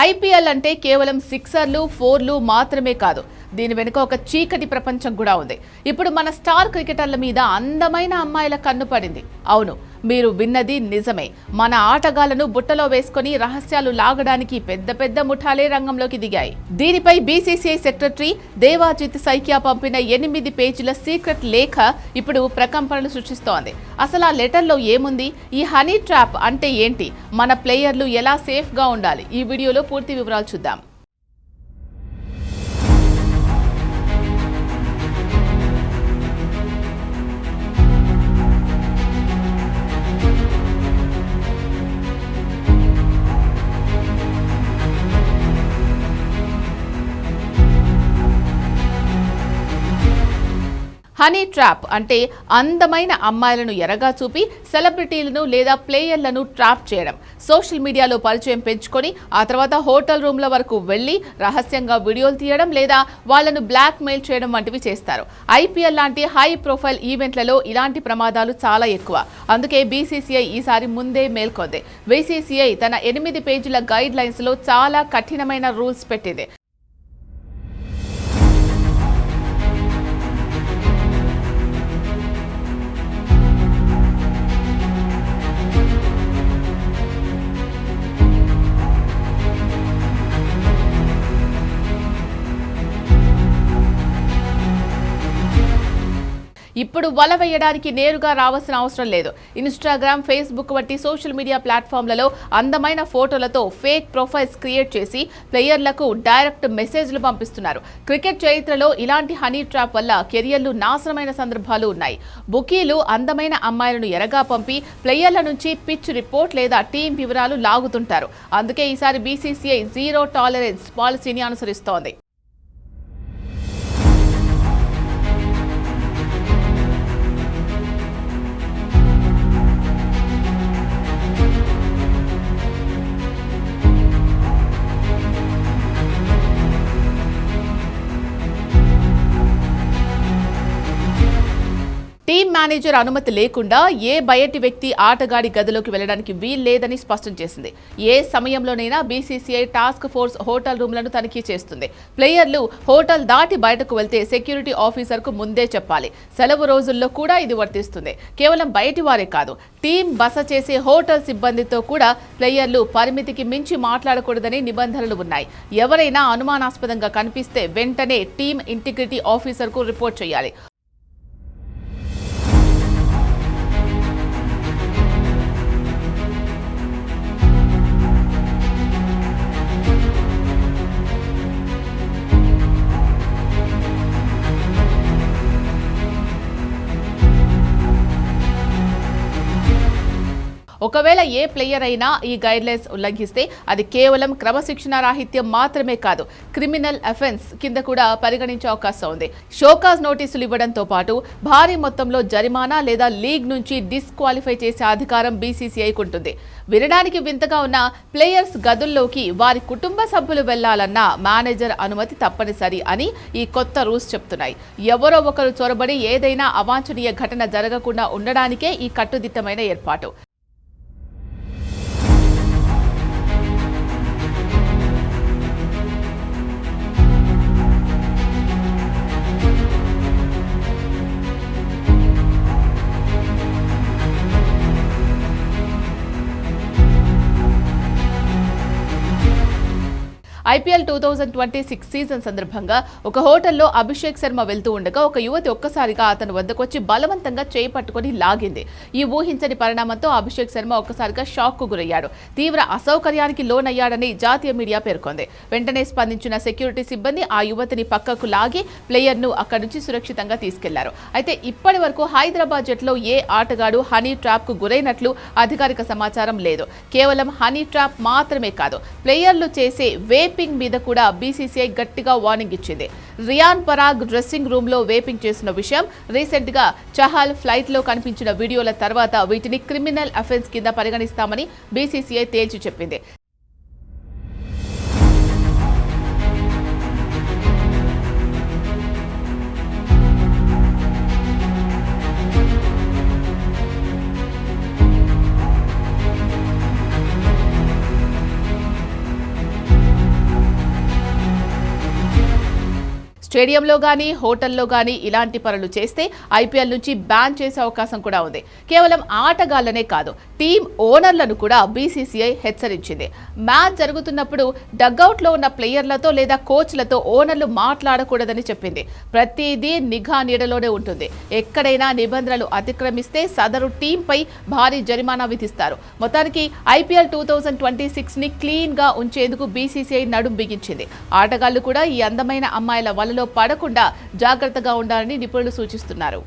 IPL అంటే కేవలం సిక్సర్లు, ఫోర్లు మాత్రమే కాదు. దీని వెనుక ఒక చీకటి ప్రపంచం కూడా ఉంది. ఇప్పుడు మన స్టార్ క్రికెటర్ల మీద అందమైన అమ్మాయిల కన్ను పడింది. అవును, మీరు విన్నది నిజమే. మన ఆటగాళ్లను బుట్టలో వేసుకుని రహస్యాలు లాగడానికి పెద్ద పెద్ద ముఠాలే రంగంలోకి దిగాయి. దీనిపై బీసీసీఐ సెక్రటరీ దేవాజిత్ సైకియా పంపిన 8 పేజీల సీక్రెట్ లేఖ ఇప్పుడు ప్రకంపనలు సృష్టిస్తోంది. అసలు ఆ లెటర్లో ఏముంది? ఈ హనీ ట్రాప్ అంటే ఏంటి? మన ప్లేయర్లు ఎలా సేఫ్గా ఉండాలి? ఈ వీడియోలో పూర్తి వివరాలు చూద్దాం. హనీ ట్రాప్ అంటే అందమైన అమ్మాయిలను ఎరగా చూపి సెలబ్రిటీలను లేదా ప్లేయర్లను ట్రాప్ చేయడం. సోషల్ మీడియాలో పరిచయం పెంచుకొని ఆ తర్వాత హోటల్ రూమ్ల వరకు వెళ్లి రహస్యంగా వీడియోలు తీయడం లేదా వాళ్లను బ్లాక్ మెయిల్ చేయడం వంటివి చేస్తారు. ఐపీఎల్ లాంటి హై ప్రొఫైల్ ఈవెంట్లలో ఇలాంటి ప్రమాదాలు చాలా ఎక్కువ. అందుకే బీసీసీఐ ఈసారి ముందే మేల్కొంది. బీసీసీఐ తన 8 పేజీల గైడ్ లైన్స్ లో చాలా కఠినమైన రూల్స్ పెట్టింది. ఇప్పుడు వల వేయడానికి నేరుగా రావాల్సిన అవసరం లేదు. ఇన్స్టాగ్రామ్, ఫేస్బుక్ వంటి సోషల్ మీడియా ప్లాట్ఫామ్లలో అందమైన ఫోటోలతో ఫేక్ ప్రొఫైల్స్ క్రియేట్ చేసి ప్లేయర్లకు డైరెక్ట్ మెసేజ్లు పంపిస్తున్నారు. క్రికెట్ చరిత్రలో ఇలాంటి హనీ ట్రాప్ వల్ల కెరియర్లు నాశనమైన సందర్భాలు ఉన్నాయి. బుకీలు అందమైన అమ్మాయిలను ఎరగా పంపి ప్లేయర్ల నుంచి పిచ్ రిపోర్ట్ లేదా టీం వివరాలు లాగుతుంటారు. అందుకే ఈసారి బీసీసీఐ జీరో టాలరెన్స్ పాలసీని అనుసరిస్తోంది. టీం మేనేజర్ అనుమతి లేకుండా ఏ బయటి వ్యక్తి ఆటగాడి గదిలోకి వెళ్లడానికి వీల్లేదని స్పష్టం చేసింది. ఏ సమయంలోనైనా బీసీసీఐ టాస్క్ ఫోర్స్ హోటల్ రూమ్లను తనిఖీ చేస్తుంది. ప్లేయర్లు హోటల్ దాటి బయటకు వెళ్తే సెక్యూరిటీ ఆఫీసర్కు ముందే చెప్పాలి. సెలవు రోజుల్లో కూడా ఇది వర్తిస్తుంది. కేవలం బయటి వారే కాదు, టీం బస చేసే హోటల్ సిబ్బందితో కూడా ప్లేయర్లు పరిమితికి మించి మాట్లాడకూడదని నిబంధనలు ఉన్నాయి. ఎవరైనా అనుమానాస్పదంగా కనిపిస్తే వెంటనే టీం ఇంటిగ్రిటీ ఆఫీసర్కు రిపోర్ట్ చేయాలి. ఒకవేళ ఏ ప్లేయర్ అయినా ఈ గైడ్లైన్స్ ఉల్లంఘిస్తే అది కేవలం క్రమశిక్షణ రాహిత్యం మాత్రమే కాదు, క్రిమినల్ అఫెన్స్ కింద కూడా పరిగణించే అవకాశం ఉంది. షోకాజ్ నోటీసులు ఇవ్వడంతో పాటు భారీ మొత్తంలో జరిమానా లేదా లీగ్ నుంచి డిస్క్వాలిఫై చేసే అధికారం బీసీసీఐకి ఉంటుంది. వినడానికి వింతగా ఉన్న ప్లేయర్స్ గదుల్లోకి వారి కుటుంబ సభ్యులు వెళ్లాలన్నా మేనేజర్ అనుమతి తప్పనిసరి అని ఈ కొత్త రూల్స్ చెప్తున్నాయి. ఎవరో ఒకరు చొరబడి ఏదైనా అవాంఛనీయ ఘటన జరగకుండా ఉండడానికే ఈ కట్టుదిట్టమైన ఏర్పాటు. ఐపీఎల్ 2026 సీజన్ సందర్భంగా ఒక హోటల్లో అభిషేక్ శర్మ వెళ్తూ ఉండగా ఒక యువతి ఒక్కసారిగా అతని వద్దకొచ్చి బలవంతంగా చేయి పట్టుకుని లాగింది. ఈ ఊహించని పరిణామంతో అభిషేక్ శర్మ ఒక్కసారిగా షాక్కు గురయ్యాడు. తీవ్ర అసౌకర్యానికి లోనయ్యాడని జాతీయ మీడియా పేర్కొంది. వెంటనే స్పందించిన సెక్యూరిటీ సిబ్బంది ఆ యువతిని పక్కకు లాగి ప్లేయర్ను అక్కడి నుంచి సురక్షితంగా తీసుకెళ్లారు. అయితే ఇప్పటి వరకు హైదరాబాద్ జట్లో ఏ ఆటగాడు హనీ ట్రాప్కు గురైనట్లు అధికారిక సమాచారం లేదు. కేవలం హనీ ట్రాప్ మాత్రమే కాదు, ప్లేయర్లు చేసే వేపింగ్ మీద కూడా బీసీసీఐ గట్టిగా వార్నింగ్ ఇచ్చింది. రియాన్ పరాగ్ డ్రెస్సింగ్ రూమ్ లో వేపింగ్ చేసిన విషయం, రీసెంట్ గా చహల్ ఫ్లైట్ లో కనిపించిన వీడియోల తర్వాత వీటిని క్రిమినల్ అఫెన్స్ కింద పరిగణిస్తామని బీసీసీఐ తేల్చి చెప్పింది. స్టేడియంలో గానీ హోటల్లో గానీ ఇలాంటి పనులు చేస్తే ఐపీఎల్ నుంచి బ్యాన్ చేసే అవకాశం కూడా ఉంది. కేవలం ఆటగాళ్లనే కాదు, టీం ఓనర్లను కూడా బీసీసీఐ హెచ్చరించింది. మ్యాచ్ జరుగుతున్నప్పుడు డగ్అవుట్లో ఉన్న ప్లేయర్లతో లేదా కోచ్లతో ఓనర్లు మాట్లాడకూడదని చెప్పింది. ప్రతిదీ నిఘా నీడలోనే ఉంటుంది. ఎక్కడైనా నిబంధనలు అతిక్రమిస్తే సదరు టీంపై భారీ జరిమానా విధిస్తారు. మొత్తానికి ఐపీఎల్ 2026ని క్లీన్ గా ఉంచేందుకు బీసీసీఐ నడుం బిగించింది. ఆటగాళ్లు కూడా ఈ అందమైన అమ్మాయిల వలలో పడకుండా జాగ్రత్తగా ఉండాలని నిపుణులు సూచిస్తున్నారు.